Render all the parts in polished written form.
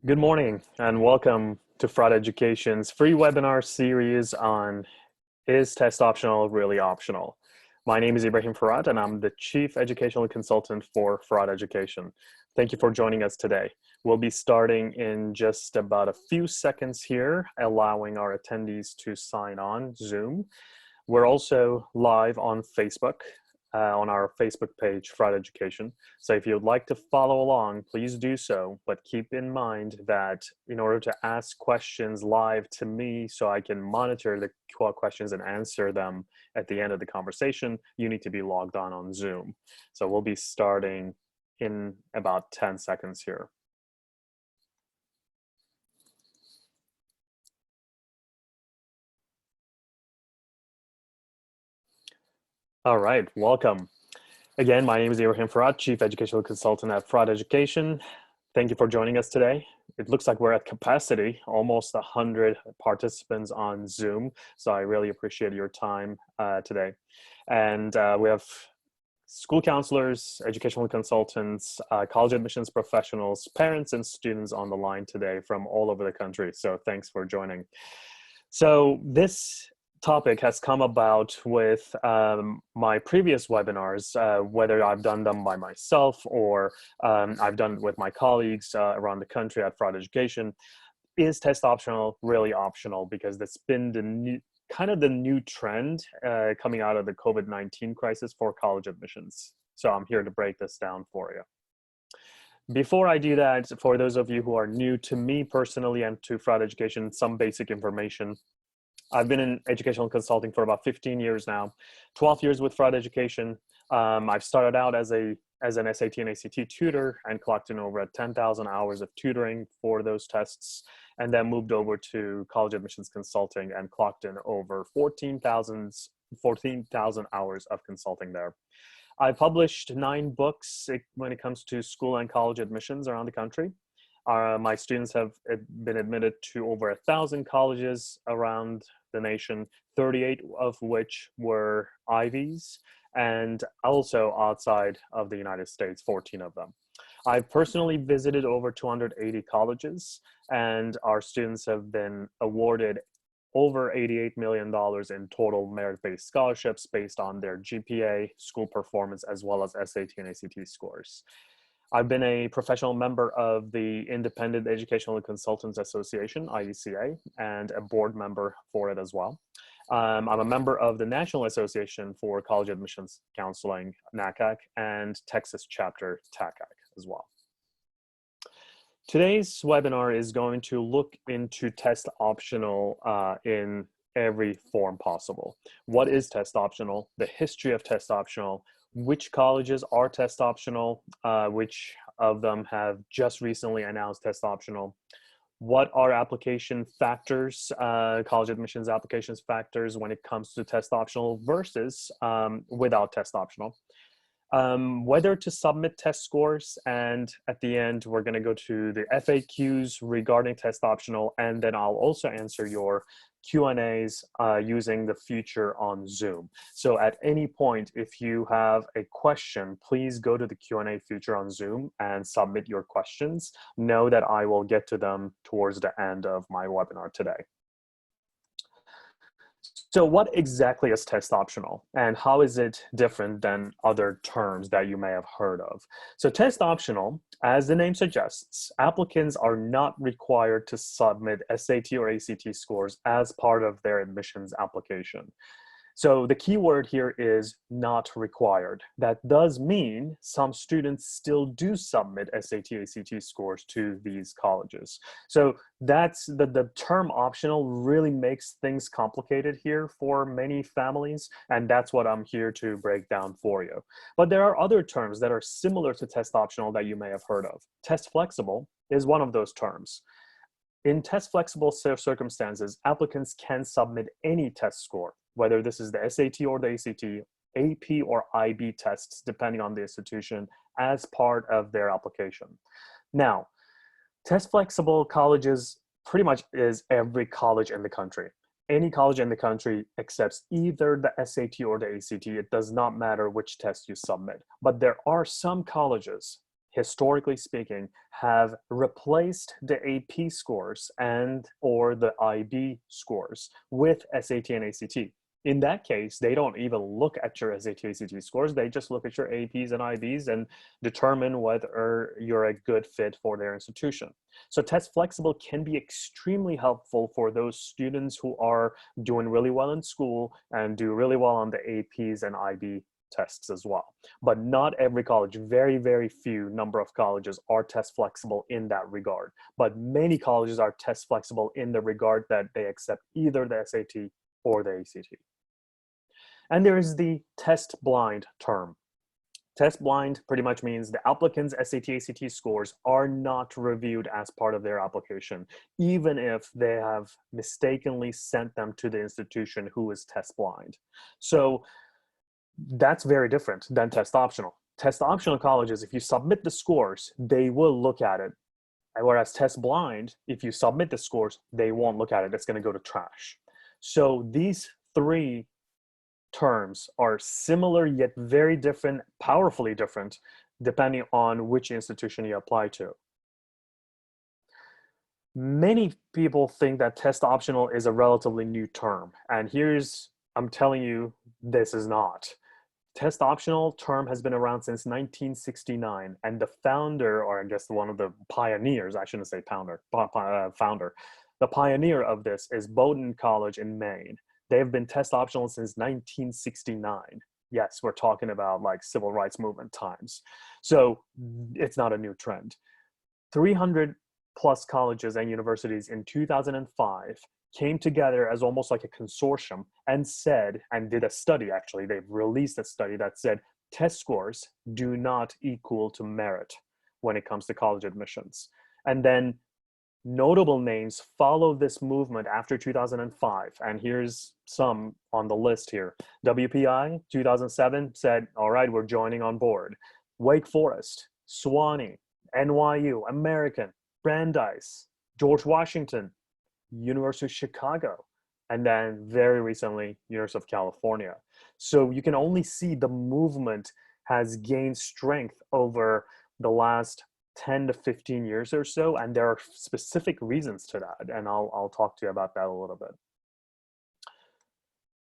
Good morning and welcome to Fraud Education's free webinar series on Is Test Optional Really Optional? My name is Ibrahim Firat and I'm the Chief Educational Consultant for Fraud Education. Thank you for joining us today. We'll be starting in just about a few seconds here, allowing our attendees to sign on Zoom. We're also live on Facebook. On our Facebook page, Fraud Education. So if you'd like to follow along, please do so. But keep in mind that in order to ask questions live to me so I can monitor the questions and answer them at the end of the conversation, you need to be logged on Zoom. So we'll be starting in about 10 seconds here. All right, welcome. Again, my name is Ibrahim Firat, Chief Educational Consultant at Fraud Education. Thank you for joining us today. It looks like we're at capacity, almost 100 participants on Zoom. So I really appreciate your time today. And we have school counselors, educational consultants, college admissions professionals, parents, and students on the line today from all over the country. So thanks for joining. So this topic has come about with my previous webinars, whether I've done them by myself or I've done it with my colleagues around the country at Fraud Education. Is test optional really optional? Because that's been the new trend coming out of the COVID-19 crisis for college admissions. So I'm here to break this down for you. Before I do that, for those of you who are new to me personally and to Fraud Education, some basic information. I've been in educational consulting for about 15 years now, 12 years with Fraud Education. I've started out as an SAT and ACT tutor and clocked in over 10,000 hours of tutoring for those tests, and then moved over to college admissions consulting and clocked in over 14,000 hours of consulting there. I published 9 books when it comes to school and college admissions around the country. My students have been admitted to over 1,000 colleges around the nation, 38 of which were Ivies, and also outside of the United States, 14 of them. I've personally visited over 280 colleges, and our students have been awarded over $88 million in total merit-based scholarships based on their GPA, school performance, as well as SAT and ACT scores. I've been a professional member of the Independent Educational Consultants Association, IECA, and a board member for it as well. I'm a member of the National Association for College Admissions Counseling, NACAC, and Texas chapter, TACAC, as well. Today's webinar is going to look into test optional in every form possible. What is test optional? The history of test optional. Which colleges are test optional, which of them have just recently announced test optional, what are application factors, college admissions applications factors when it comes to test optional versus without test optional, whether to submit test scores, and at the end we're going to go to the FAQs regarding test optional, and then I'll also answer your Q&As using the feature on Zoom. So at any point, if you have a question, please go to the Q&A feature on Zoom and submit your questions. Know that I will get to them towards the end of my webinar today. So what exactly is test optional, and how is it different than other terms that you may have heard of? So test optional, as the name suggests, applicants are not required to submit SAT or ACT scores as part of their admissions application. So the key word here is not required. That does mean some students still do submit SAT, ACT scores to these colleges. So that's the term optional really makes things complicated here for many families, and that's what I'm here to break down for you. But there are other terms that are similar to test optional that you may have heard of. Test flexible is one of those terms. In test flexible circumstances, applicants can submit any test score, whether this is the SAT or the ACT, AP or IB tests, depending on the institution, as part of their application. Now, test flexible colleges pretty much is every college in the country. Any college in the country accepts either the SAT or the ACT. It does not matter which test you submit. But there are some colleges historically speaking, have replaced the AP scores and or the IB scores with SAT and ACT. In that case, they don't even look at your SAT, ACT scores. They just look at your APs and IBs and determine whether you're a good fit for their institution. So test flexible can be extremely helpful for those students who are doing really well in school and do really well on the APs and IB tests as well. But not every college, very, very few number of colleges are test flexible in that regard. But many colleges are test flexible in the regard that they accept either the SAT or the ACT. And there is the test blind term. Test blind pretty much means the applicant's SAT, ACT scores are not reviewed as part of their application, even if they have mistakenly sent them to the institution who is test blind. So that's very different than test optional. Test optional colleges, if you submit the scores, they will look at it. Whereas test blind, if you submit the scores, they won't look at it. It's going to go to trash. So these three terms are similar yet very different, powerfully different, depending on which institution you apply to. Many people think that test optional is a relatively new term, and I'm telling you, this is not. Test optional term has been around since 1969, and the founder, or I guess one of the pioneers, I shouldn't say founder, the pioneer of this is Bowdoin College in Maine. They've been test optional since 1969. Yes, we're talking about like civil rights movement times. So it's not a new trend. 300 plus colleges and universities in 2005 came together as almost like a consortium and did a study, actually. They've released a study that said test scores do not equal to merit when it comes to college admissions. And then notable names follow this movement after 2005. And here's some on the list here. WPI, 2007, said, all right, we're joining on board. Wake Forest, Sewanee, NYU, American, Brandeis, George Washington, University of Chicago, and then very recently, University of California. So you can only see the movement has gained strength over the last 10 to 15 years or so, and there are specific reasons to that, and I'll talk to you about that a little bit.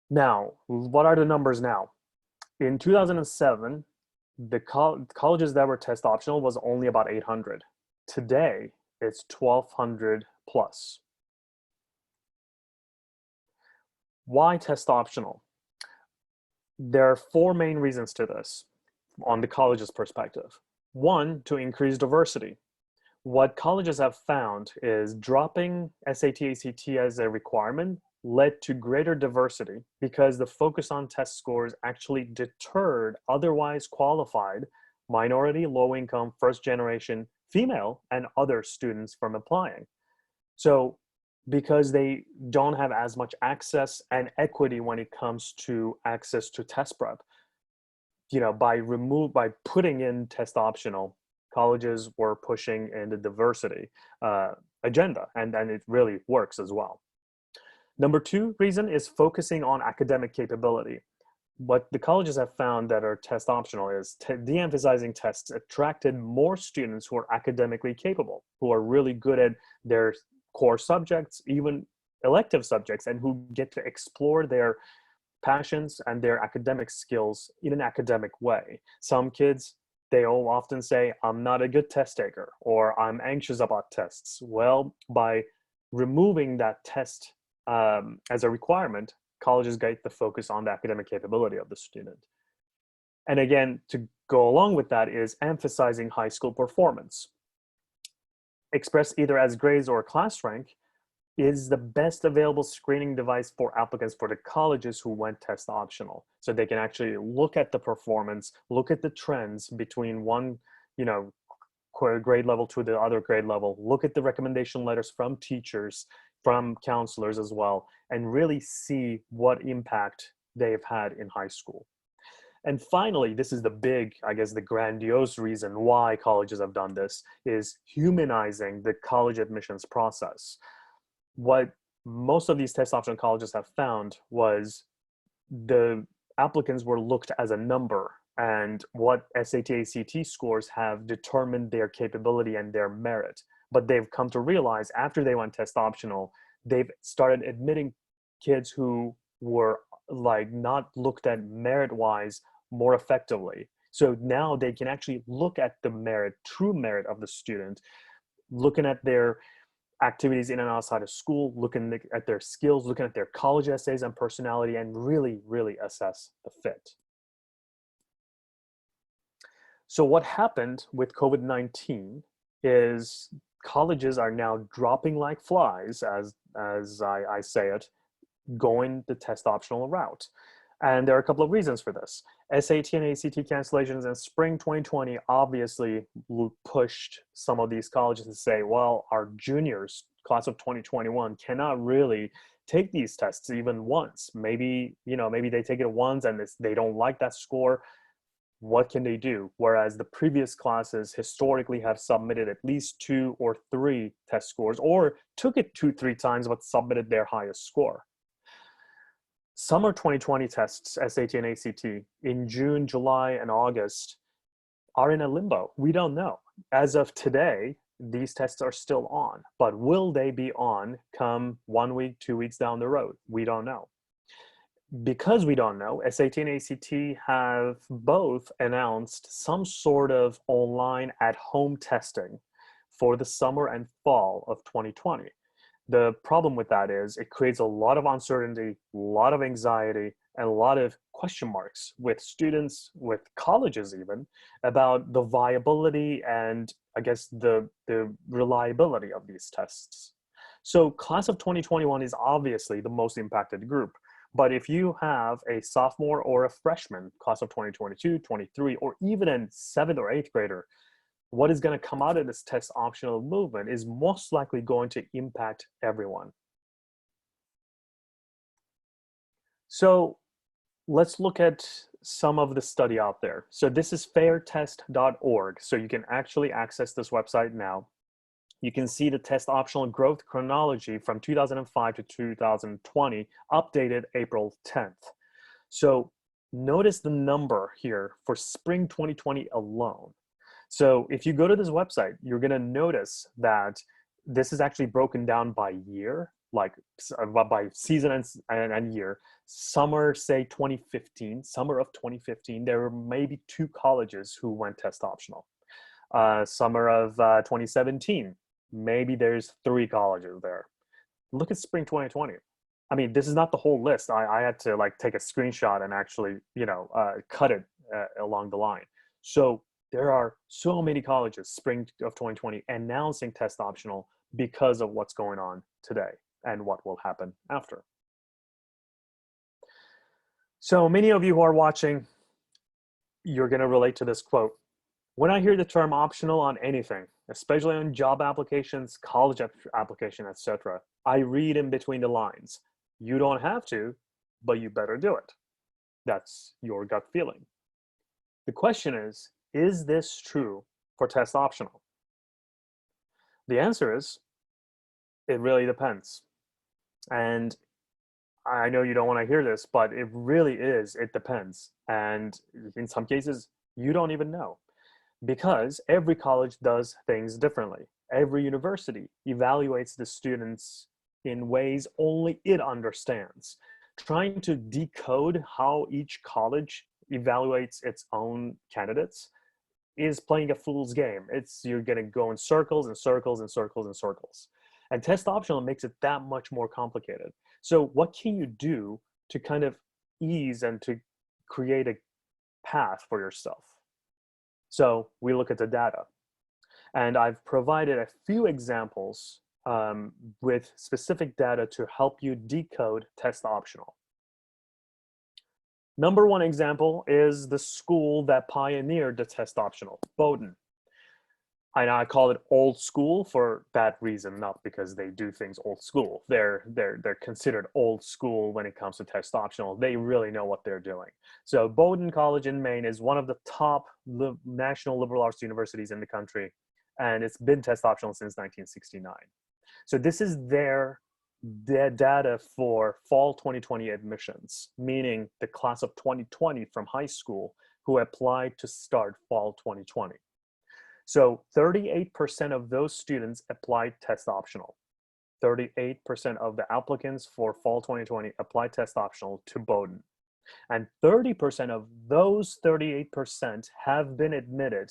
Now, what are the numbers now? In 2007, the colleges that were test optional was only about 800. Today, it's 1,200 plus. Why test optional? There are four main reasons to this on the college's perspective. One, to increase diversity. What colleges have found is dropping SAT, ACT as a requirement led to greater diversity because the focus on test scores actually deterred otherwise qualified minority, low-income, first-generation female and other students from applying. So because they don't have as much access and equity when it comes to access to test prep, by putting in test optional, colleges were pushing in the diversity agenda, and it really works as well. Number two reason is focusing on academic capability. What the colleges have found that are test optional is de-emphasizing tests attracted more students who are academically capable, who are really good at their core subjects, even elective subjects, and who get to explore their passions and their academic skills in an academic way. Some kids, they all often say, I'm not a good test taker, or I'm anxious about tests. Well, by removing that test as a requirement, colleges get the focus on the academic capability of the student. And again, to go along with that is emphasizing high school performance. Expressed either as grades or class rank is the best available screening device for applicants for the colleges who went test optional. So they can actually look at the performance, look at the trends between one, grade level to the other grade level, look at the recommendation letters from teachers, from counselors as well, and really see what impact they've had in high school. And finally, this is the big, I guess, the grandiose reason why colleges have done this is humanizing the college admissions process. What most of these test optional colleges have found was the applicants were looked as a number and what SAT, ACT scores have determined their capability and their merit. But they've come to realize after they went test optional, they've started admitting kids who were like not looked at merit wise more effectively. So now they can actually look at the merit, true merit of the student, looking at their activities in and outside of school, looking at their skills, looking at their college essays and personality, and really, really assess the fit. So what happened with COVID-19 is colleges are now dropping like flies, as I say it, going the test optional route. And there are a couple of reasons for this. SAT and ACT cancellations in spring 2020 obviously pushed some of these colleges to say, well, our juniors, class of 2021, cannot really take these tests even once. Maybe, maybe they take it once and they don't like that score. What can they do? Whereas the previous classes historically have submitted at least 2 or 3 test scores, or took it 2-3 times but submitted their highest score. Summer 2020 tests, SAT and ACT, in June, July, and August are in a limbo. We don't know. As of today, these tests are still on, but will they be on come 1 week, 2 weeks down the road? We don't know. Because we don't know, SAT and ACT have both announced some sort of online at-home testing for the summer and fall of 2020. The problem with that is it creates a lot of uncertainty, a lot of anxiety, and a lot of question marks with students, with colleges even, about the viability and, I guess, the reliability of these tests. So class of 2021 is obviously the most impacted group. But if you have a sophomore or a freshman, class of 2022, 23, or even a 7th or 8th grader, what is going to come out of this test optional movement is most likely going to impact everyone. So let's look at some of the study out there. So this is FairTestorg. So you can actually access this website now. You can see the test optional growth chronology from 2005 to 2020, updated April 10th. So notice the number here for spring 2020 alone. So if you go to this website, you're going to notice that this is actually broken down by year, like by season and year. Summer, say 2015, summer of 2015, there were maybe 2 colleges who went test optional. Summer of 2017, maybe there's 3 colleges there. Look at spring 2020. I mean, this is not the whole list. I had to like take a screenshot and actually, cut it along the line. So there are so many colleges, spring of 2020, announcing test optional because of what's going on today and what will happen after. So many of you who are watching, you're going to relate to this quote. When I hear the term optional on anything, especially on job applications, college application, etc., I read in between the lines. You don't have to, but you better do it. That's your gut feeling. The question is this true for test optional? The answer is, it really depends. And I know you don't want to hear this, but it really is, it depends. And in some cases, you don't even know. Because every college does things differently. Every university evaluates the students in ways only it understands. Trying to decode how each college evaluates its own candidates is playing a fool's game. You're going to go in circles and circles and circles and circles. And test optional makes it that much more complicated. So what can you do to kind of ease and to create a path for yourself? So we look at the data, and I've provided a few examples with specific data to help you decode test optional. Number 1 example is the school that pioneered the test optional, Bowdoin. I call it old school for that reason, not because they do things old school. They're considered old school when it comes to test optional. They really know what they're doing. So Bowdoin College in Maine is one of the top national liberal arts universities in the country, and it's been test optional since 1969. So this is their data for fall 2020 admissions, meaning the class of 2020 from high school who applied to start fall 2020. So 38% of those students applied test optional. 38% of the applicants for fall 2020 applied test optional to Bowdoin. And 30% of those 38% have been admitted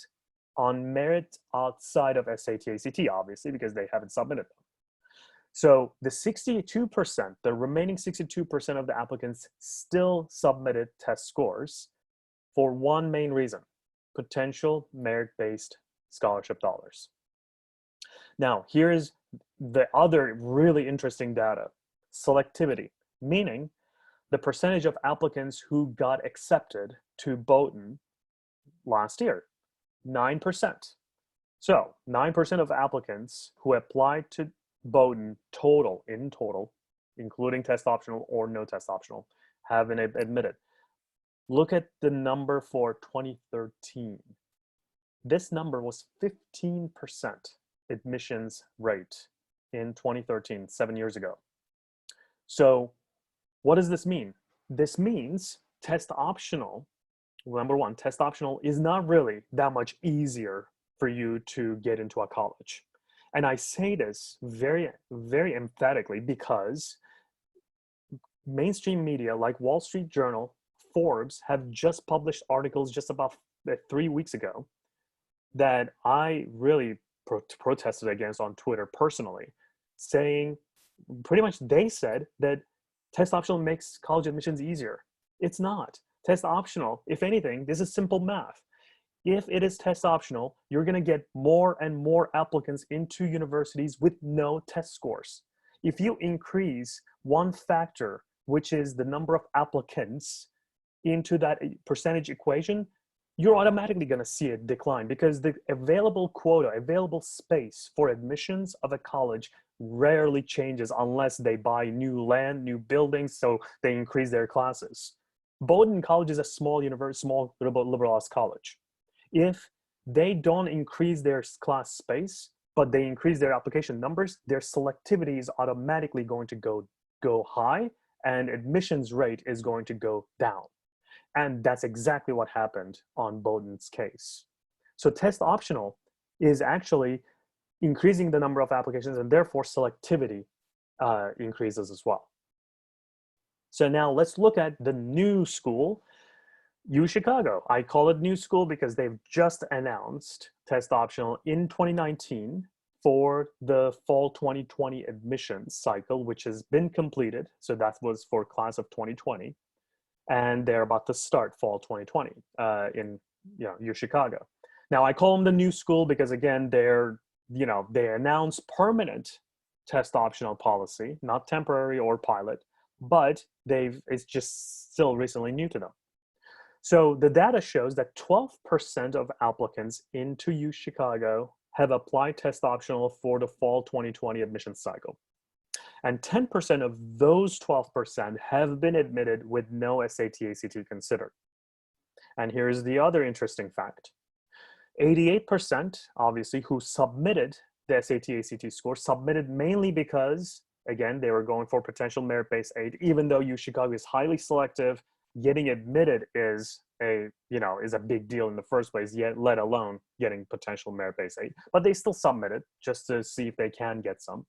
on merit outside of SAT, ACT, obviously, because they haven't submitted them. So the 62%, the remaining 62% of the applicants still submitted test scores for one main reason: potential merit-based scholarship dollars. Now, here is the other really interesting data: selectivity, meaning the percentage of applicants who got accepted to Bowdoin last year, 9%. So 9% of applicants who applied to Bowdoin in total, including test optional or no test optional, have been admitted. Look at the number for 2013. This number was 15% admissions rate in 2013, 7 years ago. So what does this mean? This means test optional, number one, test optional is not really that much easier for you to get into a college. And I say this very, very emphatically because mainstream media like Wall Street Journal, Forbes have just published articles just about 3 weeks ago that I really protested against on Twitter personally, saying pretty much they said that test optional makes college admissions easier. It's not. Test optional, if anything, this is simple math. If it is test optional, you're going to get more and more applicants into universities with no test scores. If you increase one factor, which is the number of applicants, into that percentage equation, you're automatically going to see a decline, because the available quota, available space for admissions of a college rarely changes unless they buy new land, new buildings, so they increase their classes. Bowdoin College is a small university, small liberal arts college. If they don't increase their class space, but they increase their application numbers, their selectivity is automatically going to go high, and admissions rate is going to go down. And that's exactly what happened on Bowdoin's case. So test optional is actually increasing the number of applications, and therefore selectivity increases as well. So now let's look at the new school, UChicago. I call it new school because they've just announced test optional in 2019 for the fall 2020 admissions cycle, which has been completed. So that was for class of 2020. And they're about to start fall 2020 in UChicago. Now I call them the new school because, again, they announced permanent test optional policy, not temporary or pilot, but it's just still recently new to them. So the data shows that 12% of applicants into UChicago have applied test optional for the fall 2020 admissions cycle. And 10% of those 12% have been admitted with no SAT, ACT considered. And here's the other interesting fact. 88%, obviously, who submitted the SAT, ACT score submitted mainly because, again, they were going for potential merit-based aid. Even though UChicago is highly selective, getting admitted is a big deal in the first place, yet let alone getting potential merit-based aid. But they still submitted just to see if they can get some.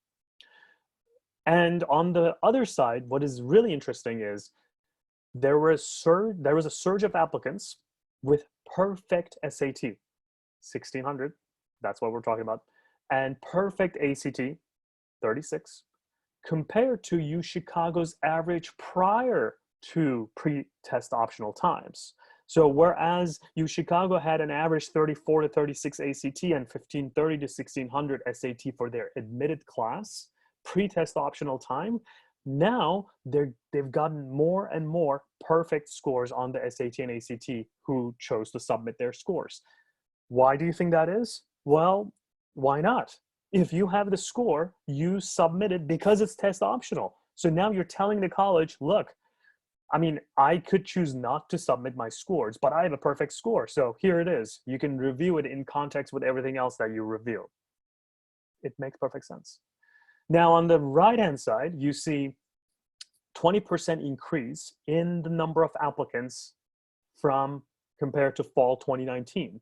And on the other side, what is really interesting is there was a surge of applicants with perfect SAT, 1,600, that's what we're talking about, and perfect ACT, 36, compared to UChicago's average prior to pre-test optional times. So whereas UChicago had an average 34 to 36 ACT and 1,530 to 1,600 SAT for their admitted class, pre-test optional time, now they've gotten more and more perfect scores on the SAT and ACT who chose to submit their scores. Why do you think that is? Well, why not? If you have the score, you submit it because it's test optional. So now you're telling the college, look, I mean, I could choose not to submit my scores, but I have a perfect score. So here it is. You can review it in context with everything else that you review. It makes perfect sense. Now, on the right-hand side, you see 20% increase in the number of applicants from compared to fall 2019.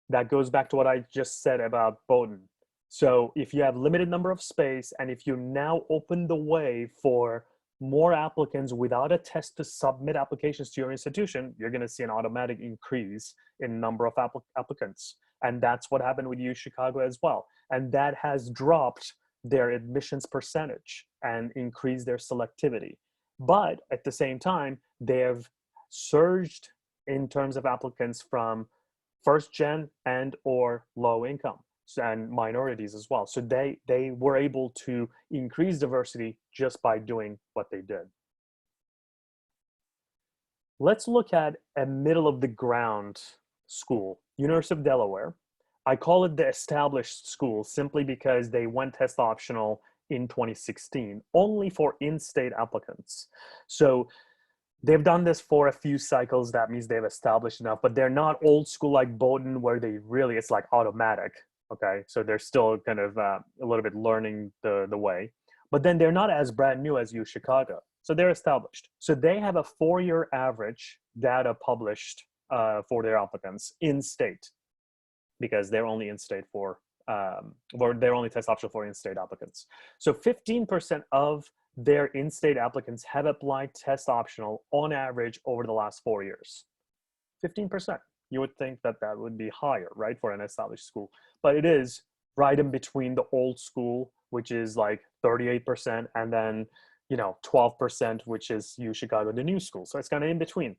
That goes back to what I just said about Bowdoin. So if you have limited number of space, and if you now open the way for more applicants without a test to submit applications to your institution, you're going to see an automatic increase in number of applicants. And that's what happened with U Chicago as well. And that has dropped their admissions percentage and increased their selectivity. But at the same time, they have surged in terms of applicants from first gen and or low income and minorities as well. So they were able to increase diversity just by doing what they did. Let's look at a middle of the ground school, University of Delaware. I call it the established school simply because they went test optional in 2016, only for in-state applicants. So they've done this for a few cycles. That means they've established enough, but they're not old school like Bowdoin where they really, it's like automatic. Okay, so they're still kind of a little bit learning the way, but then they're not as brand new as U Chicago. So they're established. So they have a 4-year average data published for their applicants in state, because they're only in state for, or they're only test optional for in-state applicants. So 15% of their in-state applicants have applied test optional on average over the last 4 years. 15%. You would think that that would be higher, right, for an established school. But it is right in between the old school, which is like 38%, and then, 12%, which is U Chicago, the new school. So it's kind of in between.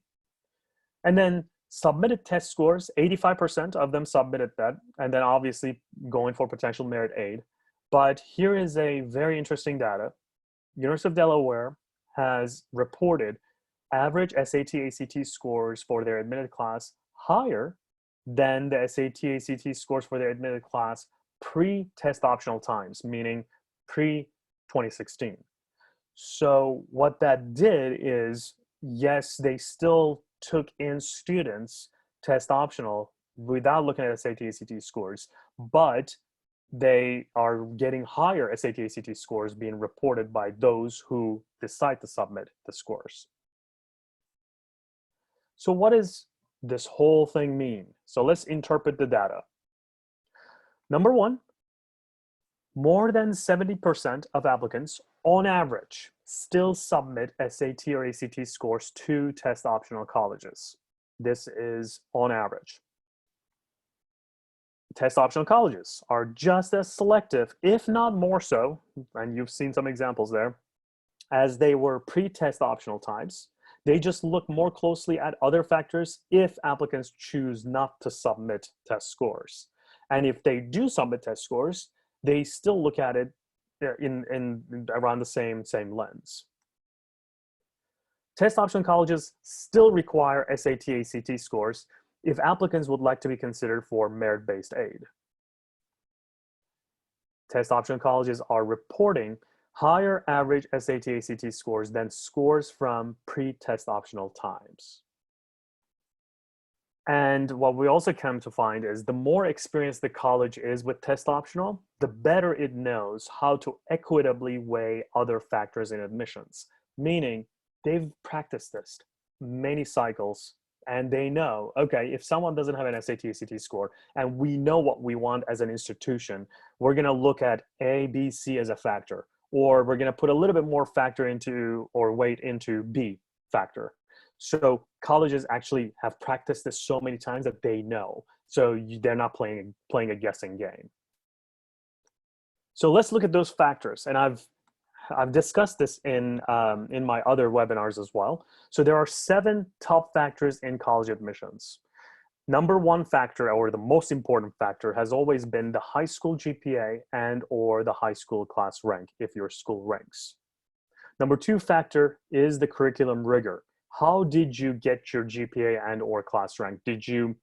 And then submitted test scores, 85% of them submitted that, and then obviously going for potential merit aid. But here is a very interesting data. University of Delaware has reported average SAT, ACT scores for their admitted class higher than the SAT, ACT scores for their admitted class pre-test optional times, meaning pre-2016. So what that did is, yes, they still took in students test optional without looking at SAT, ACT scores, but they are getting higher SAT, ACT scores being reported by those who decide to submit the scores. So what does this whole thing mean? So let's interpret the data. Number one, more than 70% of applicants on average still submit SAT or ACT scores to test optional colleges. This is on average. Test optional colleges are just as selective, if not more so, and you've seen some examples there, as they were pre-test optional times. They just look more closely at other factors if applicants choose not to submit test scores. And if they do submit test scores, they still look at it in around the same lens. Test optional colleges still require SAT, ACT scores if applicants would like to be considered for merit-based aid. Test optional colleges are reporting higher average SAT, ACT scores than scores from pre-test optional times. And what we also come to find is the more experienced the college is with test optional, the better it knows how to equitably weigh other factors in admissions. Meaning they've practiced this many cycles and they know, okay, if someone doesn't have an SAT, ACT score and we know what we want as an institution, we're gonna look at A, B, C as a factor, or we're gonna put a little bit more factor into or weight into B factor. So colleges actually have practiced this so many times that they know. So they're not playing a guessing game. So let's look at those factors. And I've discussed this in my other webinars as well. So there are 7 top factors in college admissions. Number 1 factor, or the most important factor, has always been the high school GPA and or the high school class rank, if your school ranks. Number 2 factor is the curriculum rigor. How did you get your GPA and or class rank? Did you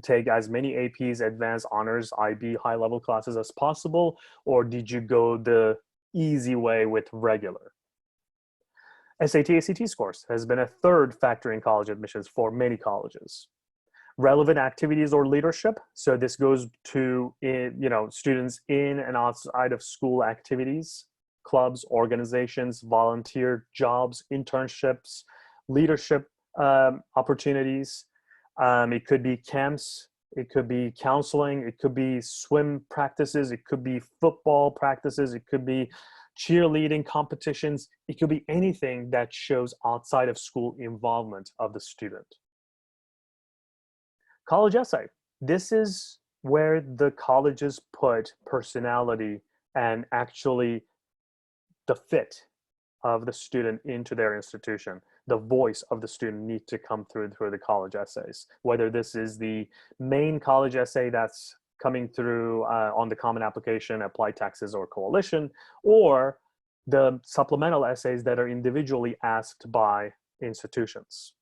take as many APs, advanced honors, IB, high-level classes as possible, or did you go the easy way with regular? SAT, ACT scores has been a 3rd factor in college admissions for many colleges. Relevant activities or leadership. So this goes to students in and outside of school activities, clubs, organizations, volunteer jobs, internships, leadership opportunities, It could be camps, it could be counseling, it could be swim practices, it could be football practices, it could be cheerleading competitions, it could be anything that shows outside of school involvement of the student. College essay. This is where the colleges put personality and actually the fit of the student into their institution. The voice of the student need to come through the college essays, whether this is the main college essay that's coming through on the Common Application, Applied Taxes, or Coalition, or the supplemental essays that are individually asked by institutions.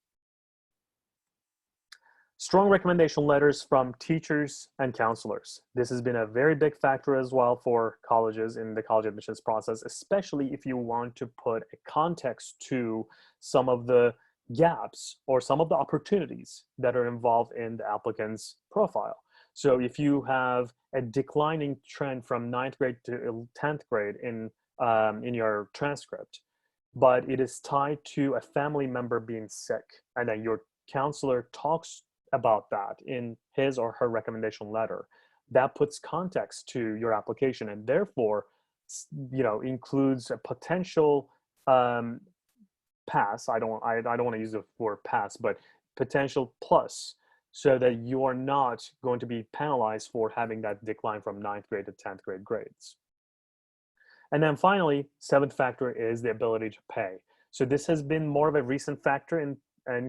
Strong recommendation letters from teachers and counselors. This has been a very big factor as well for colleges in the college admissions process, especially if you want to put a context to some of the gaps or some of the opportunities that are involved in the applicant's profile. So if you have a declining trend from 9th grade to 10th grade in your transcript, but it is tied to a family member being sick, and then your counselor talks about that in his or her recommendation letter, that puts context to your application, and therefore, includes a potential pass. I don't want to use the word pass, but potential plus, so that you are not going to be penalized for having that decline from 9th grade to 10th grade grades. And then finally, 7th factor is the ability to pay. So this has been more of a recent factor in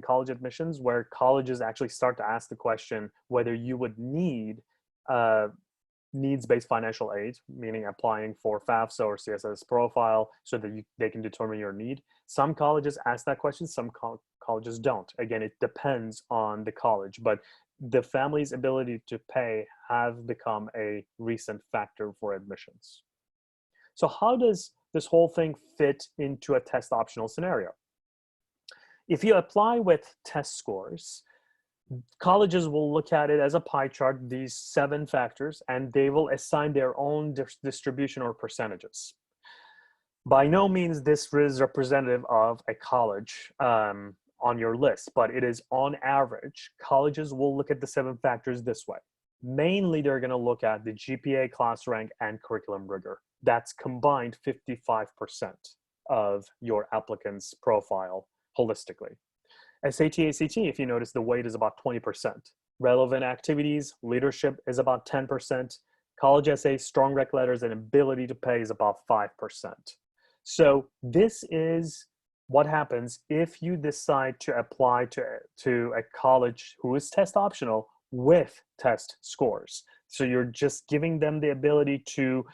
college admissions, where colleges actually start to ask the question whether you would need needs-based financial aid, meaning applying for FAFSA or CSS profile so that they can determine your need. Some colleges ask that question, some colleges don't. Again, it depends on the college, but the family's ability to pay have become a recent factor for admissions. So how does this whole thing fit into a test optional scenario? If you apply with test scores, colleges will look at it as a pie chart, these 7 factors, and they will assign their own distribution or percentages. By no means this is representative of a college on your list, but it is on average. Colleges will look at the 7 factors this way. Mainly, they're going to look at the GPA, class rank, and curriculum rigor. That's combined 55% of your applicant's profile holistically. SAT, ACT, if you notice, the weight is about 20%. Relevant activities, leadership is about 10%. College essays, strong rec letters, and ability to pay is about 5%. So this is what happens if you decide to apply to a college who is test optional with test scores. So you're just giving them the ability to,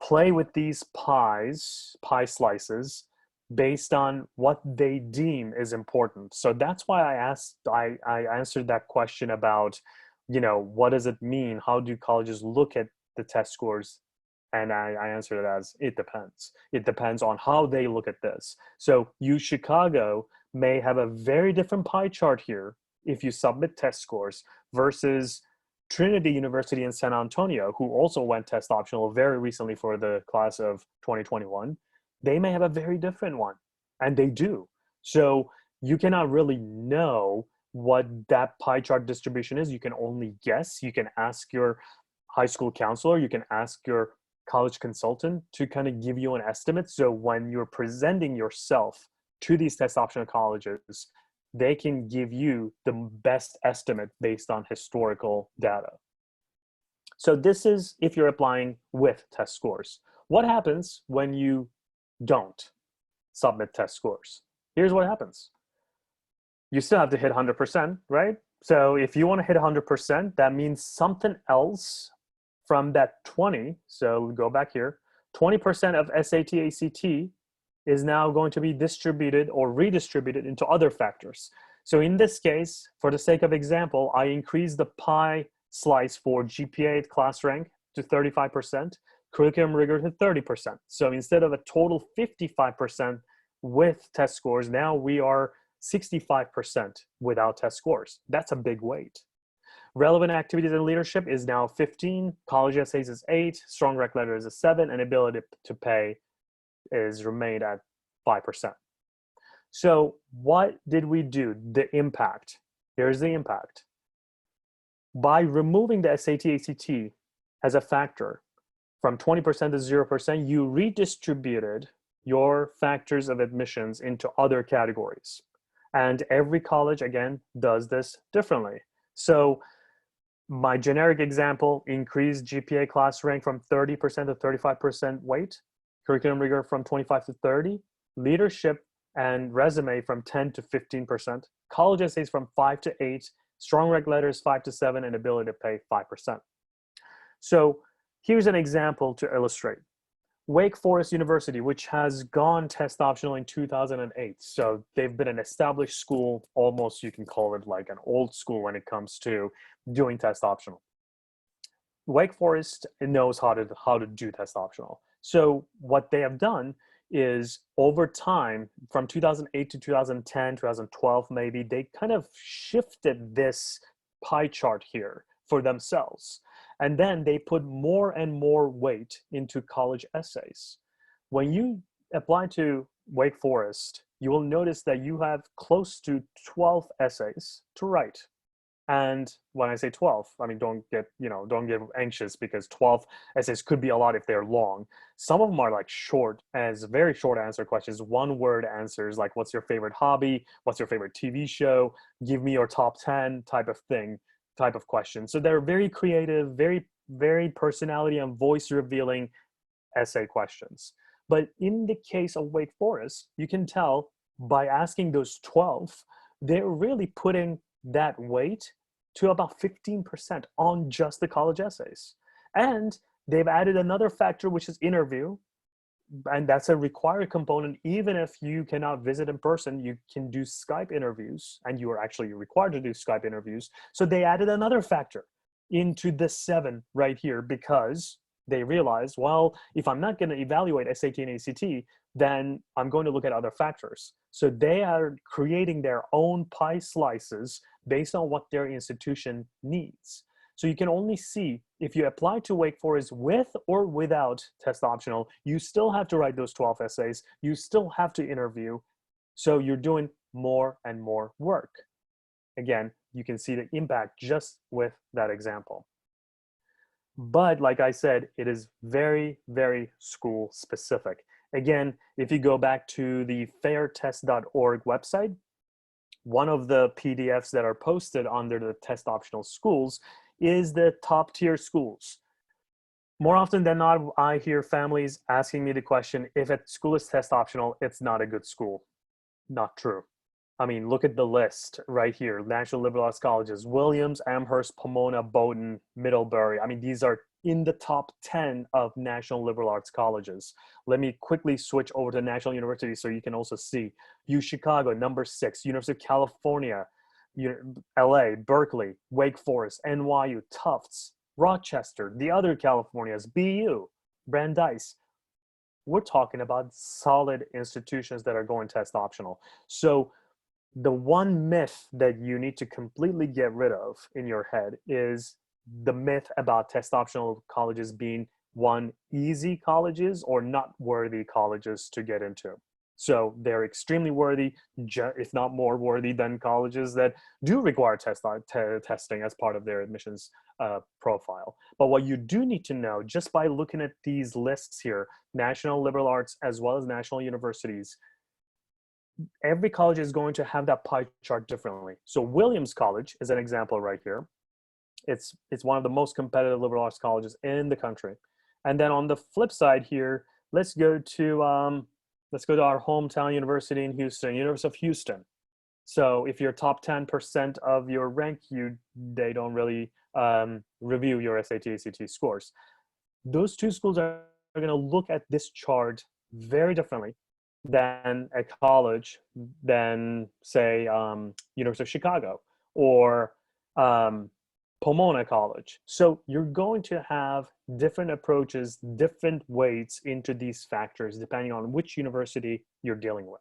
play with these pie slices based on what they deem is important. So that's why I answered that question about, what does it mean? How do colleges look at the test scores? And I answered it as, it depends. It depends on how they look at this. So UChicago may have a very different pie chart here if you submit test scores versus Trinity University in San Antonio, who also went test optional very recently for the class of 2021. They may have a very different one, and they do. So you cannot really know what that pie chart distribution is. You can only guess. You can ask your high school counselor, you can ask your college consultant to kind of give you an estimate. So when you're presenting yourself to these test optional colleges, they can give you the best estimate based on historical data. So this is if you're applying with test scores. What happens when you don't submit test scores? Here's what happens. You still have to hit 100%, right? So if you want to hit 100%, that means something else from that 20, so go back here, 20% of SAT, ACT is now going to be distributed or redistributed into other factors. So in this case, for the sake of example, I increase the pie slice for GPA class rank to 35%, curriculum rigor to 30%. So instead of a total 55% with test scores, now we are 65% without test scores. That's a big weight. Relevant activities and leadership is now 15, college essays is 8, strong rec letter is a 7, and ability to pay is remained at 5%. So what did we do? The impact. Here's the impact. By removing the SAT-ACT as a factor from 20% to 0%, you redistributed your factors of admissions into other categories. And every college, again, does this differently. So my generic example, increased GPA class rank from 30% to 35% weight, curriculum rigor from 25 to 30, leadership and resume from 10 to 15%, college essays from 5 to 8, strong rec letters 5 to 7, and ability to pay 5%. So here's an example to illustrate. Wake Forest University, which has gone test optional in 2008. So they've been an established school, almost you can call it like an old school when it comes to doing test optional. Wake Forest knows how to do test optional. So what they have done is over time, from 2008 to 2010, 2012 maybe, they kind of shifted this pie chart here for themselves. And then they put more and more weight into college essays. When you apply to Wake Forest, you will notice that you have close to 12 essays to write. And when I say 12, I mean, don't get anxious, because 12 essays could be a lot if they're long. Some of them are like short, as very short answer questions, 1-word answers, like what's your favorite hobby? What's your favorite TV show? Give me your top 10 type of question. So they're very creative, very personality and voice revealing essay questions. But in the case of Wake Forest, you can tell by asking those 12, they're really putting that weight to about 15% on just the college essays. And they've added another factor, which is interview. And that's a required component. Even if you cannot visit in person, you can do Skype interviews, and you are actually required to do Skype interviews. So they added another factor into the 7 right here, because they realized, well, if I'm not going to evaluate SAT and ACT, then I'm going to look at other factors. So they are creating their own pie slices based on what their institution needs. So you can only see if you apply to Wake Forest with or without test optional, you still have to write those 12 essays. You still have to interview. So you're doing more and more work. Again, you can see the impact just with that example. But like I said, it is very, very school specific. Again, if you go back to the FairTestorg website, one of the PDFs that are posted under the test optional schools is the top tier schools. More often than not, I hear families asking me the question, if a school is test optional, it's not a good school. Not true. I mean, look at the list right here. National Liberal Arts Colleges, Williams, Amherst, Pomona, Bowdoin, Middlebury. I mean, these are in the top 10 of National Liberal Arts Colleges. Let me quickly switch over to National University so you can also see. UChicago, number 6, University of California, LA, Berkeley, Wake Forest, NYU, Tufts, Rochester, the other Californias, BU, Brandeis. We're talking about solid institutions that are going test optional. So the one myth that you need to completely get rid of in your head is the myth about test optional colleges being, one, easy colleges or not worthy colleges to get into. So they're extremely worthy, if not more worthy than colleges that do require testing as part of their admissions profile. But what you do need to know, just by looking at these lists here, National Liberal Arts as well as national universities, every college is going to have that pie chart differently. So Williams College is an example right here. It's one of the most competitive liberal arts colleges in the country. And then on the flip side here, let's go to our hometown university in Houston, University of Houston. So if you're top 10% of your rank, they don't really review your SAT, ACT scores. Those two schools are going to look at this chart very differently than a college, than say University of Chicago or Pomona College. So you're going to have different approaches, different weights into these factors depending on which university you're dealing with.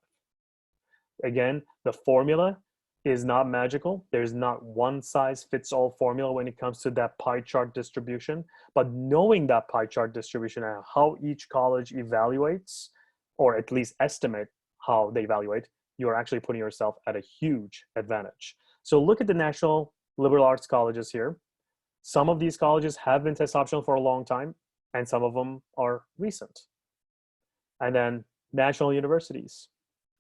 Again, the formula is not magical. There's not one size fits all formula when it comes to that pie chart distribution, but knowing that pie chart distribution and how each college evaluates, or at least estimate how they evaluate, you're actually putting yourself at a huge advantage. So look at the national liberal arts colleges here. Some of these colleges have been test optional for a long time, and some of them are recent. And then national universities.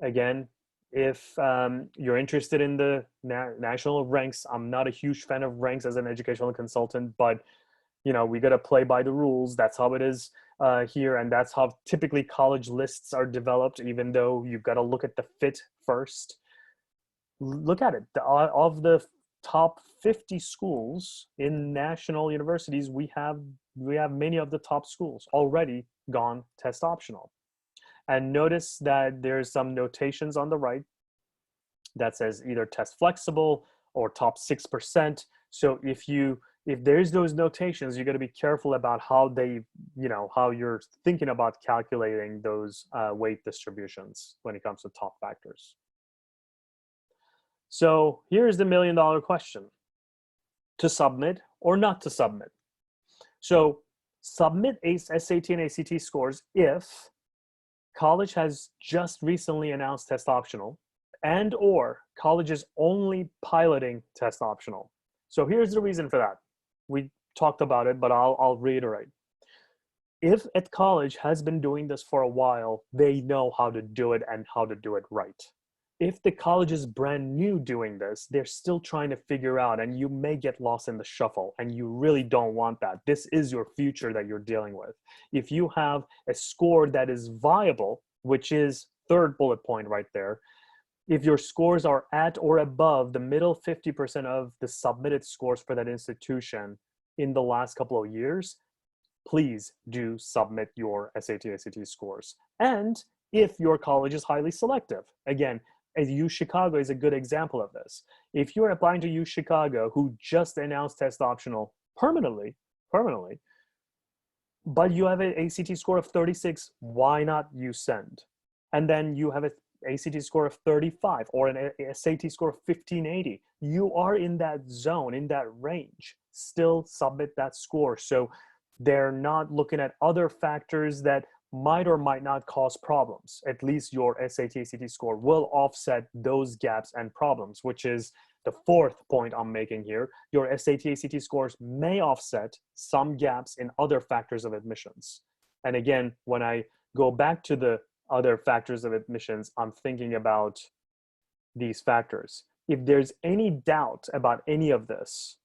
Again, if you're interested in the national ranks, I'm not a huge fan of ranks as an educational consultant, but we got to play by the rules. That's how it is here, and that's how typically college lists are developed, even though you've got to look at the fit first. Look at it. Of the top 50 schools in national universities, we have many of the top schools already gone test optional. And notice that there's some notations on the right that says either test flexible or top 6%. So if there's those notations, you got to be careful about how how you're thinking about calculating those weight distributions when it comes to top factors. So here's the $1 million question: to submit or not to submit. So submit SAT and ACT scores if college has just recently announced test optional, and or college is only piloting test optional. So here's the reason for that. We talked about it, but I'll reiterate. If a college has been doing this for a while, they know how to do it and how to do it right. If the college is brand new doing this, they're still trying to figure out, and you may get lost in the shuffle, and you really don't want that. This is your future that you're dealing with. If you have a score that is viable, which is third bullet point right there, if your scores are at or above the middle 50% of the submitted scores for that institution in the last couple of years, please do submit your SAT, ACT scores. And if your college is highly selective, again, U Chicago is a good example of this. If you're applying to U Chicago, who just announced test optional permanently, but you have an ACT score of 36, why not use send? And then you have an ACT score of 35 or an SAT score of 1580. You are in that zone, in that range. Still submit that score. So they're not looking at other factors that might or might not cause problems. At least your SAT, ACT score will offset those gaps and problems, which is the fourth point I'm making here. Your SAT, ACT scores may offset some gaps in other factors of admissions. And again, when I go back to the other factors of admissions, I'm thinking about these factors. If there's any doubt about any of this,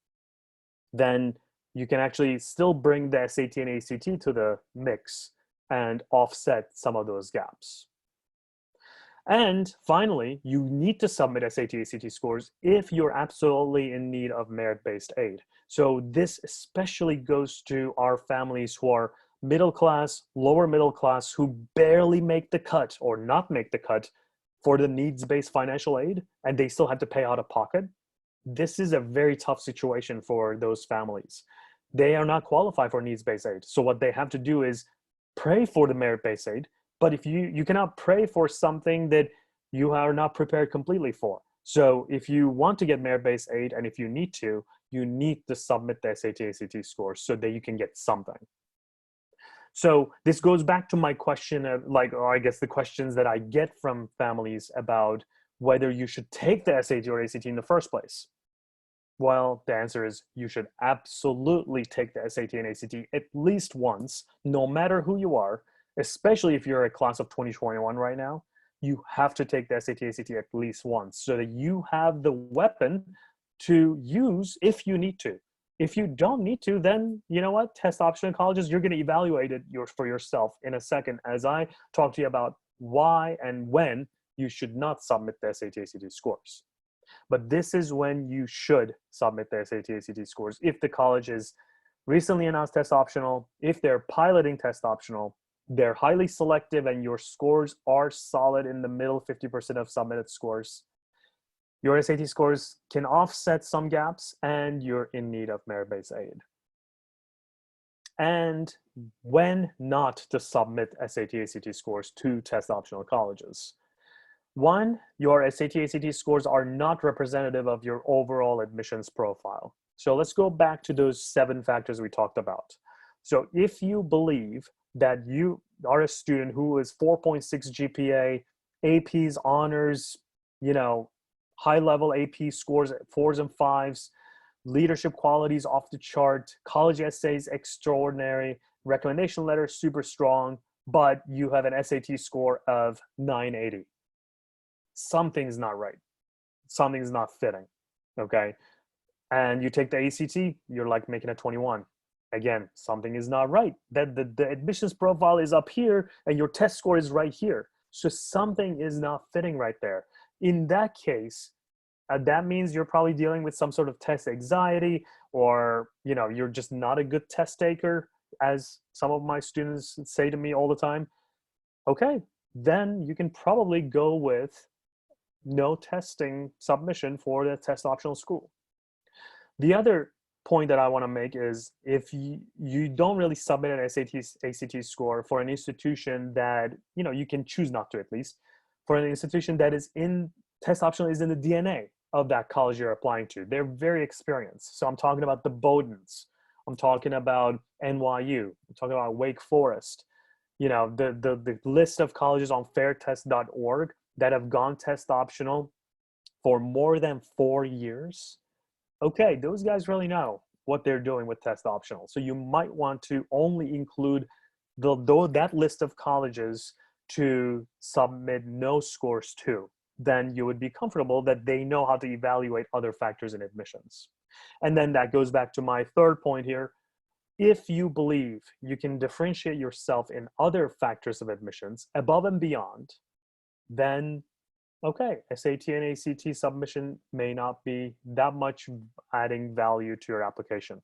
then you can actually still bring the SAT and ACT to the mix and offset some of those gaps. And finally, you need to submit SAT, ACT scores if you're absolutely in need of merit-based aid. So this especially goes to our families who are middle class, lower middle class, who barely make the cut or not make the cut for the needs-based financial aid, and they still have to pay out of pocket. This is a very tough situation for those families. They are not qualified for needs-based aid. So what they have to do is pray for the merit-based aid, but if you cannot pray for something that you are not prepared completely for. So if you want to get merit-based aid, and if you need to submit the SAT, ACT scores so that you can get something. So this goes back to my question of or I guess the questions that I get from families about whether you should take the SAT or ACT in the first place. Well, the answer is you should absolutely take the SAT and ACT at least once, no matter who you are, especially if you're a class of 2021 right now. You have to take the SAT, ACT at least once so that you have the weapon to use if you need to. If you don't need to, then you know what? Test optional colleges, you're going to evaluate it for yourself in a second as I talk to you about why and when you should not submit the SAT, ACT scores. But this is when you should submit the SAT, ACT scores. If the college is recently announced test optional, if they're piloting test optional, they're highly selective, and your scores are solid in the middle 50% of submitted scores, your SAT scores can offset some gaps, and you're in need of merit-based aid. And when not to submit SAT, ACT scores to test optional colleges. One, your SAT, ACT scores are not representative of your overall admissions profile. So let's go back to those 7 factors we talked about. So if you believe that you are a student who is 4.6 GPA, APs, honors, high-level AP scores, 4s and 5s, leadership qualities off the chart, college essays extraordinary, recommendation letter super strong, but you have an SAT score of 980. Something's not right. Something's not fitting, okay? And you take the ACT, you're like making a 21. Again, something is not right. That the admissions profile is up here and your test score is right here. So something is not fitting right there. In that case, that means you're probably dealing with some sort of test anxiety, or you're just not a good test taker, as some of my students say to me all the time. Okay, then you can probably go with no testing submission for the test optional school. The other point that I want to make is, if you don't really submit an ACT score for an institution that you can choose not to, at least for an institution that is in test optional, is in the DNA of that college you're applying to. They're very experienced. So I'm talking about the Bowdoins. I'm talking about NYU. I'm talking about Wake Forest. The list of colleges on FairTestorg that have gone test optional for more than 4 years. Okay, those guys really know what they're doing with test optional. So you might want to only include that list of colleges to submit no scores to. Then you would be comfortable that they know how to evaluate other factors in admissions. And then that goes back to my third point here. If you believe you can differentiate yourself in other factors of admissions above and beyond, then okay, SAT and ACT submission may not be that much adding value to your application.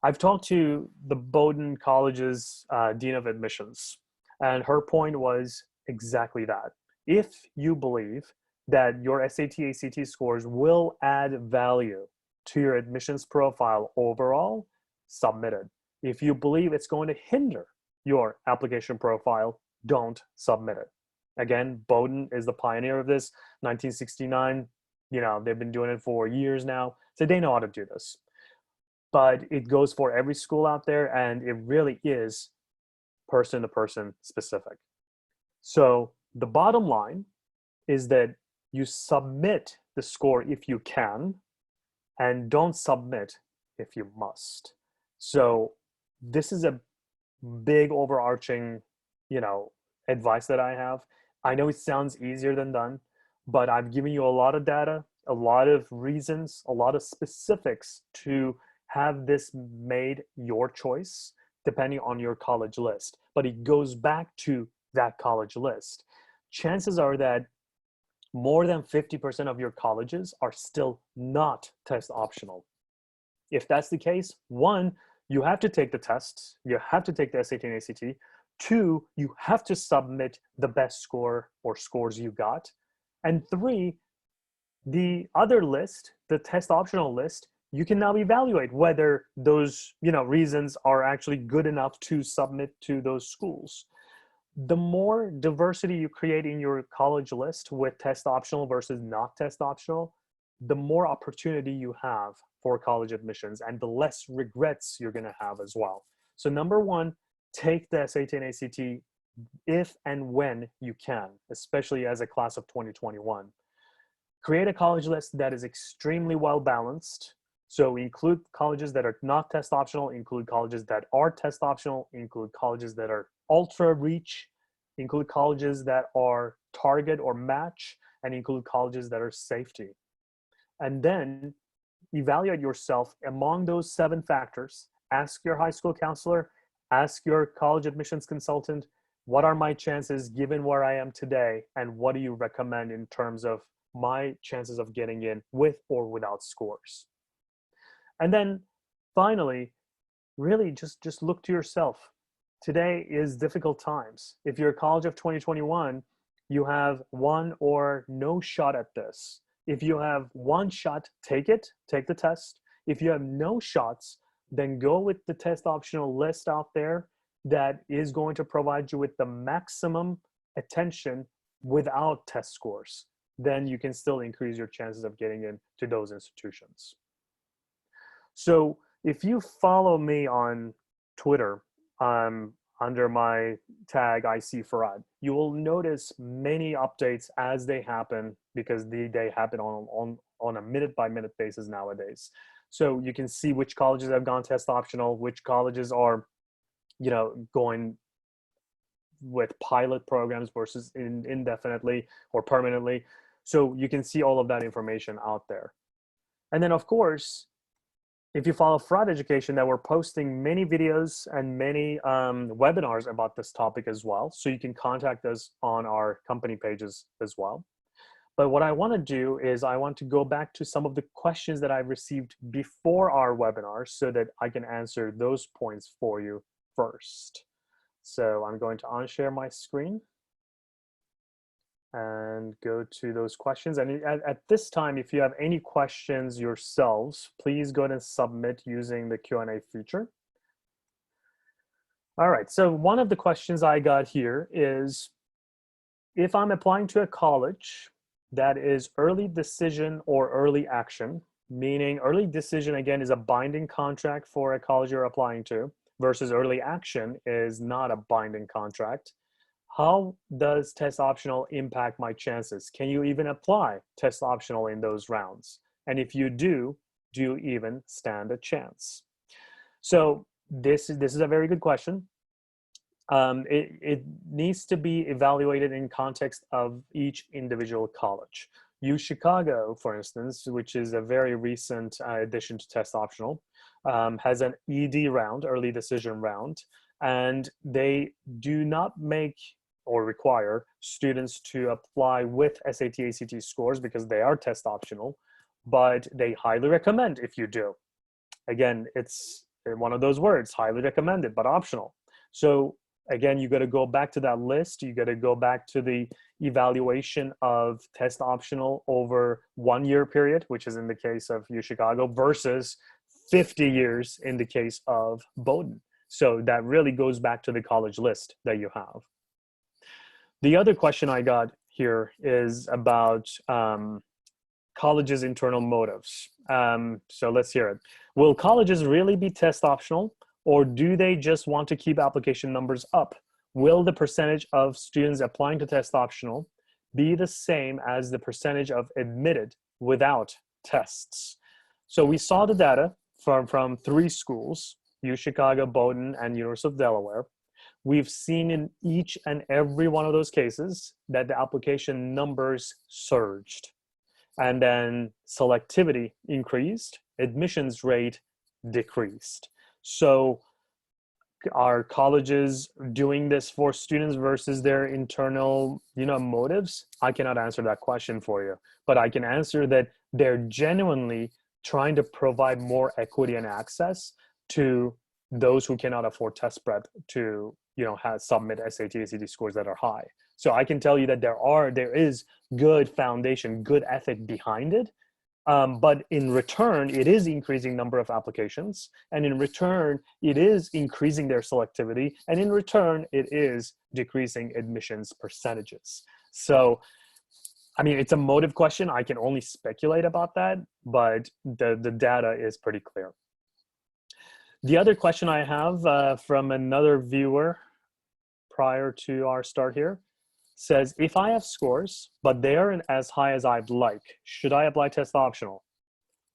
I've talked to the Bowdoin College's Dean of Admissions, and her point was exactly that. If you believe that your SAT, ACT scores will add value to your admissions profile overall, submit it. If you believe it's going to hinder your application profile, don't submit it. Again, Bowdoin is the pioneer of this, 1969. They've been doing it for years now, so they know how to do this. But it goes for every school out there, and it really is person-to-person specific. So the bottom line is that you submit the score if you can, and don't submit if you must. So this is a big overarching, advice that I have. I know it sounds easier than done, but I've given you a lot of data, a lot of reasons, a lot of specifics to have this made your choice depending on your college list. But it goes back to that college list. Chances are that more than 50% of your colleges are still not test optional. If that's the case, one, you have to take the tests, you have to take the SAT and ACT. Two, you have to submit the best score or scores you got. And three, the other list, the test optional list, you can now evaluate whether those reasons are actually good enough to submit to those schools. The more diversity you create in your college list with test optional versus not test optional, the more opportunity you have for college admissions and the less regrets you're going to have as well. So number one, take the SAT and ACT if and when you can, especially as a class of 2021. Create a college list that is extremely well balanced. So include colleges that are not test optional, include colleges that are test optional, include colleges that are ultra reach, include colleges that are target or match, and include colleges that are safety. And then evaluate yourself among those 7 factors. Ask your high school counselor, ask your college admissions consultant, what are my chances given where I am today, and what do you recommend in terms of my chances of getting in with or without scores? And then finally, really just look to yourself. Today is difficult times. If you're a college of 2021, you have one or no shot at this. If you have one shot, take it, take the test. If you have no shots, then go with the test optional list out there that is going to provide you with the maximum attention without test scores. Then you can still increase your chances of getting into those institutions. So if you follow me on Twitter, under my tag IC Firat, you will notice many updates as they happen because they happen on a minute-by-minute basis nowadays. So you can see which colleges have gone test optional, which colleges are, going with pilot programs versus indefinitely or permanently. So you can see all of that information out there. And then, of course, if you follow Fraud Education, that we're posting many videos and many webinars about this topic as well. So you can contact us on our company pages as well. But what I want to do is I want to go back to some of the questions that I've received before our webinar so that I can answer those points for you first. So I'm going to unshare my screen and go to those questions. And at this time, if you have any questions yourselves, please go ahead and submit using the Q&A feature. All right, so one of the questions I got here is, if I'm applying to a college that is early decision or early action, meaning early decision, again, is a binding contract for a college you're applying to, versus early action is not a binding contract. How does test optional impact my chances? Can you even apply test optional in those rounds? And if you do you even stand a chance? So this is a very good question. It needs to be evaluated in context of each individual college. UChicago, for instance, which is a very recent addition to test optional, has an ED round, early decision round, and they do not make or require students to apply with SAT, ACT scores because they are test optional, but they highly recommend if you do. Again, it's one of those words, highly recommended, but optional. So again, you got to go back to that list. You got to go back to the evaluation of test optional over 1 year period, which is in the case of UChicago, versus 50 years in the case of Bowdoin. So that really goes back to the college list that you have. The other question I got here is about colleges' internal motives. So let's hear it. Will colleges really be test optional, or do they just want to keep application numbers up? Will the percentage of students applying to test optional be the same as the percentage of admitted without tests? So we saw the data from 3 schools, UChicago, Bowdoin, and University of Delaware. We've seen in each and every one of those cases that the application numbers surged, and then selectivity increased, admissions rate decreased. So are colleges doing this for students versus their internal, motives? I cannot answer that question for you, but I can answer that they're genuinely trying to provide more equity and access to those who cannot afford test prep to, submit SAT, ACT scores that are high. So I can tell you that there is good foundation, good ethic behind it. But in return, it is increasing number of applications. And in return, it is increasing their selectivity. And in return, it is decreasing admissions percentages. So, I mean, it's a motive question. I can only speculate about that, but the data is pretty clear. The other question I have from another viewer prior to our start here says, if I have scores, but they aren't as high as I'd like, should I apply test optional?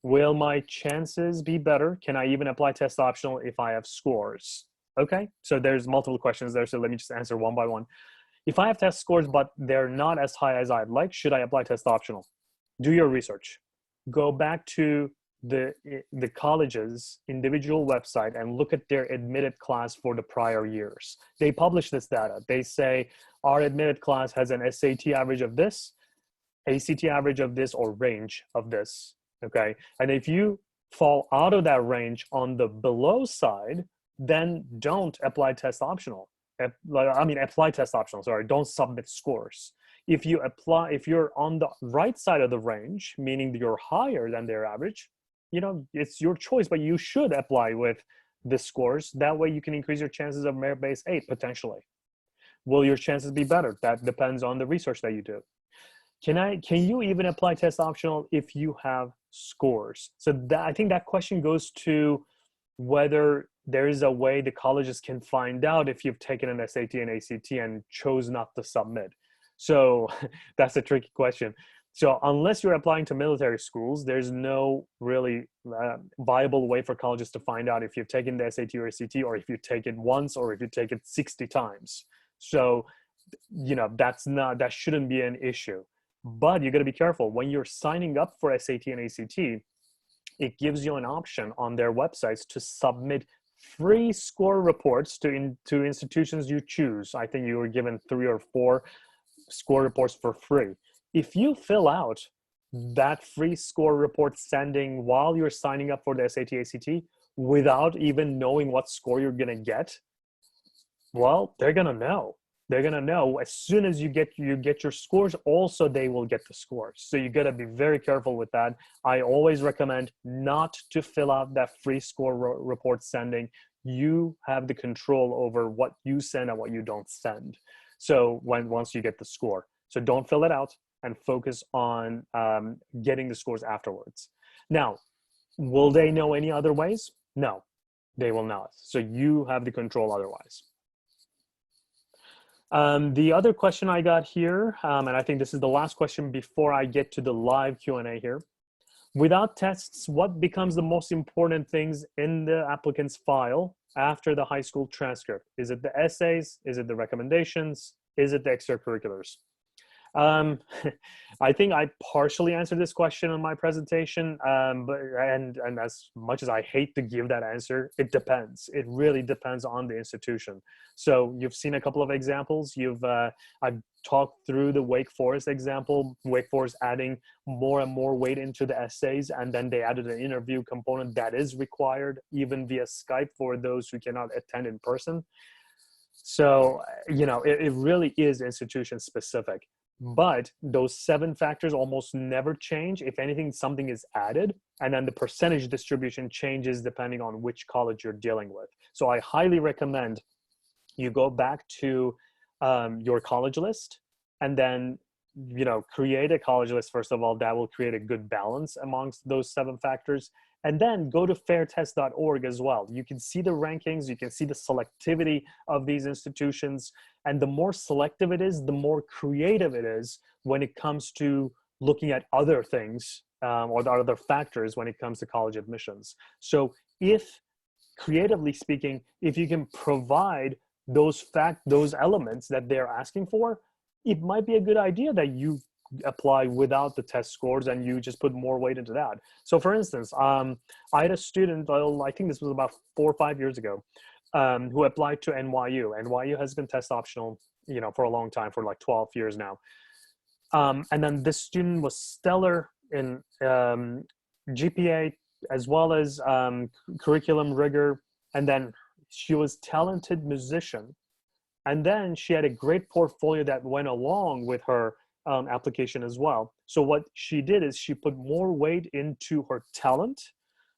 Will my chances be better? Can I even apply test optional if I have scores? Okay, so there's multiple questions there, so let me just answer one by one. If I have test scores, but they're not as high as I'd like, should I apply test optional? Do your research. Go back to the college's individual website and look at their admitted class for the prior years. They publish this data. They say, our admitted class has an SAT average of this, ACT average of this, or range of this, okay? And if you fall out of that range on the below side, then don't apply test optional. Apply test optional, sorry, don't submit scores. If you're on the right side of the range, meaning you're higher than their average, it's your choice, but you should apply with the scores. That way you can increase your chances of merit-based 8 potentially. Will your chances be better? That depends on the research that you do. Can you even apply test optional if you have scores? So I think that question goes to whether there is a way the colleges can find out if you've taken an SAT and ACT and chose not to submit. So that's a tricky question. So unless you're applying to military schools, there's no really viable way for colleges to find out if you've taken the SAT or ACT, or if you take it once, or if you take it 60 times. So, that shouldn't be an issue. But you got to be careful when you're signing up for SAT and ACT. It gives you an option on their websites to submit free score reports to institutions you choose. I think you were given 3 or 4 score reports for free. If you fill out that free score report sending while you're signing up for the SAT, ACT, without even knowing what score you're going to get, well, they're going to know. They're going to know as soon as you get your scores, also they will get the scores. So you got to be very careful with that. I always recommend not to fill out that free score report sending. You have the control over what you send and what you don't send. So once you get the score, so don't fill it out and focus on getting the scores afterwards. Now, will they know any other ways? No, they will not. So you have the control otherwise. The other question I got here, and I think this is the last question before I get to the live Q&A here. Without tests, what becomes the most important things in the applicant's file after the high school transcript? Is it the essays? Is it the recommendations? Is it the extracurriculars? I think I partially answered this question in my presentation, but as much as I hate to give that answer, it depends. It really depends on the institution. So you've seen a couple of examples. I've talked through the Wake Forest example, Wake Forest adding more and more weight into the essays, and then they added an interview component that is required even via Skype for those who cannot attend in person. So, it really is institution specific. But those 7 factors almost never change. If anything, something is added, and then the percentage distribution changes depending on which college you're dealing with. So I highly recommend you go back to your college list, and then create a college list. First of all, that will create a good balance amongst those 7 factors. And then go to FairTest.org as well. You can see the rankings, you can see the selectivity of these institutions. And the more selective it is, the more creative it is when it comes to looking at other things or the other factors when it comes to college admissions. So creatively speaking, if you can provide those elements that they're asking for, it might be a good idea that you apply without the test scores and you just put more weight into that. So for instance, I had a student, I think this was about 4 or 5 years ago, who applied to NYU. NYU has been test optional, for a long time, for like 12 years now. And then this student was stellar in GPA as well as curriculum rigor. And then she was talented musician. And then she had a great portfolio that went along with her application as well. So what she did is she put more weight into her talent,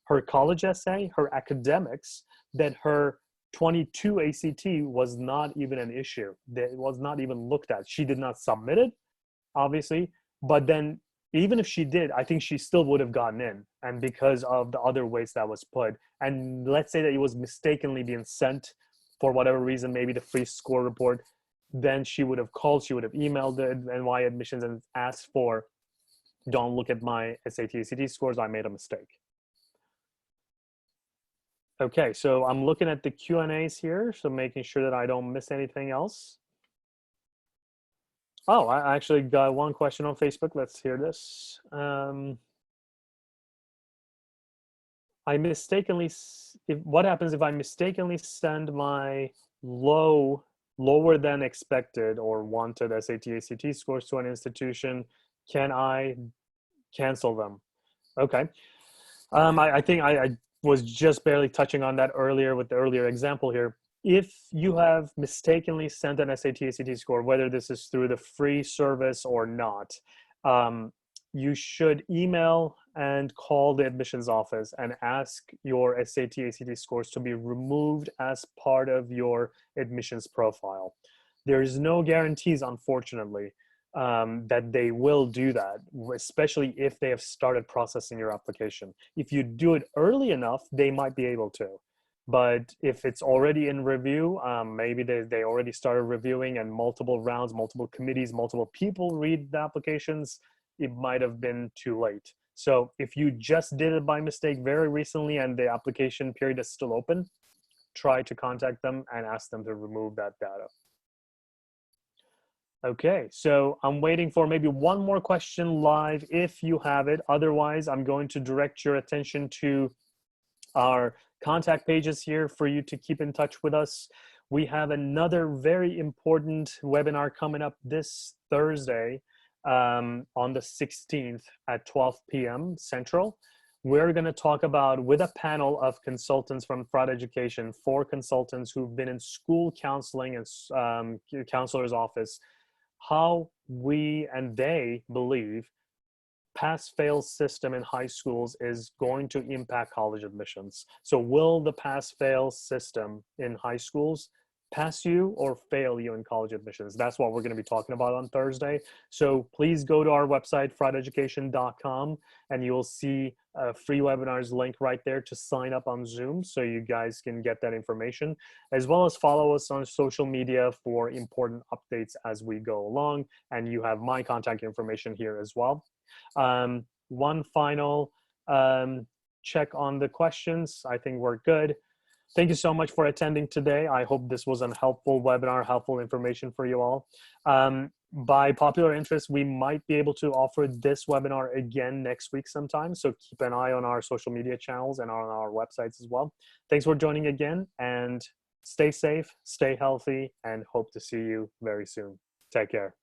her college essay, her academics, that her 22 ACT was not even an issue. It was not even looked at. She did not submit it, obviously, but then even if she did, I think she still would have gotten in, and because of the other weights that was put. And let's say that it was mistakenly being sent for whatever reason, maybe the free score report, then she would have called, she would have emailed the NY admissions and asked for, don't look at my SAT, ACT scores, I made a mistake. Okay, so I'm looking at the Q&As here, so making sure that I don't miss anything else. Oh, I actually got one question on Facebook. Let's hear this. What happens if I mistakenly send my lower than expected or wanted SAT, ACT scores to an institution? Can I cancel them? Okay. I think I was just barely touching on that earlier with the earlier example here. If you have mistakenly sent an SAT, ACT score, whether this is through the free service or not, you should email and call the admissions office and ask your SAT, ACT scores to be removed as part of your admissions profile. There is no guarantees, unfortunately, that they will do that, especially if they have started processing your application. If you do it early enough, they might be able to. But if it's already in review, maybe they already started reviewing and multiple rounds, multiple committees, multiple people read the applications, it might have been too late. So if you just did it by mistake very recently and the application period is still open, try to contact them and ask them to remove that data. Okay, so I'm waiting for maybe one more question live if you have it. Otherwise, I'm going to direct your attention to our contact pages here for you to keep in touch with us. We have another very important webinar coming up this Thursday on the 16th at 12 p.m. Central. We're going to talk about, with a panel of consultants from Firat Education, 4 consultants who've been in school counseling and counselor's office, how we and they believe pass-fail system in high schools is going to impact college admissions. So will the pass-fail system in high schools pass you or fail you in college admissions? That's what we're going to be talking about on Thursday. So please go to our website, firateducation.com, and you will see a free webinars link right there to sign up on Zoom so you guys can get that information, as well as follow us on social media for important updates as we go along. And you have my contact information here as well. One final check on the questions. I think we're good. Thank you so much for attending today. I hope this was a helpful webinar, helpful information for you all. By popular interest, we might be able to offer this webinar again next week sometime. So keep an eye on our social media channels and on our websites as well. Thanks for joining again, and stay safe, stay healthy, and hope to see you very soon. Take care.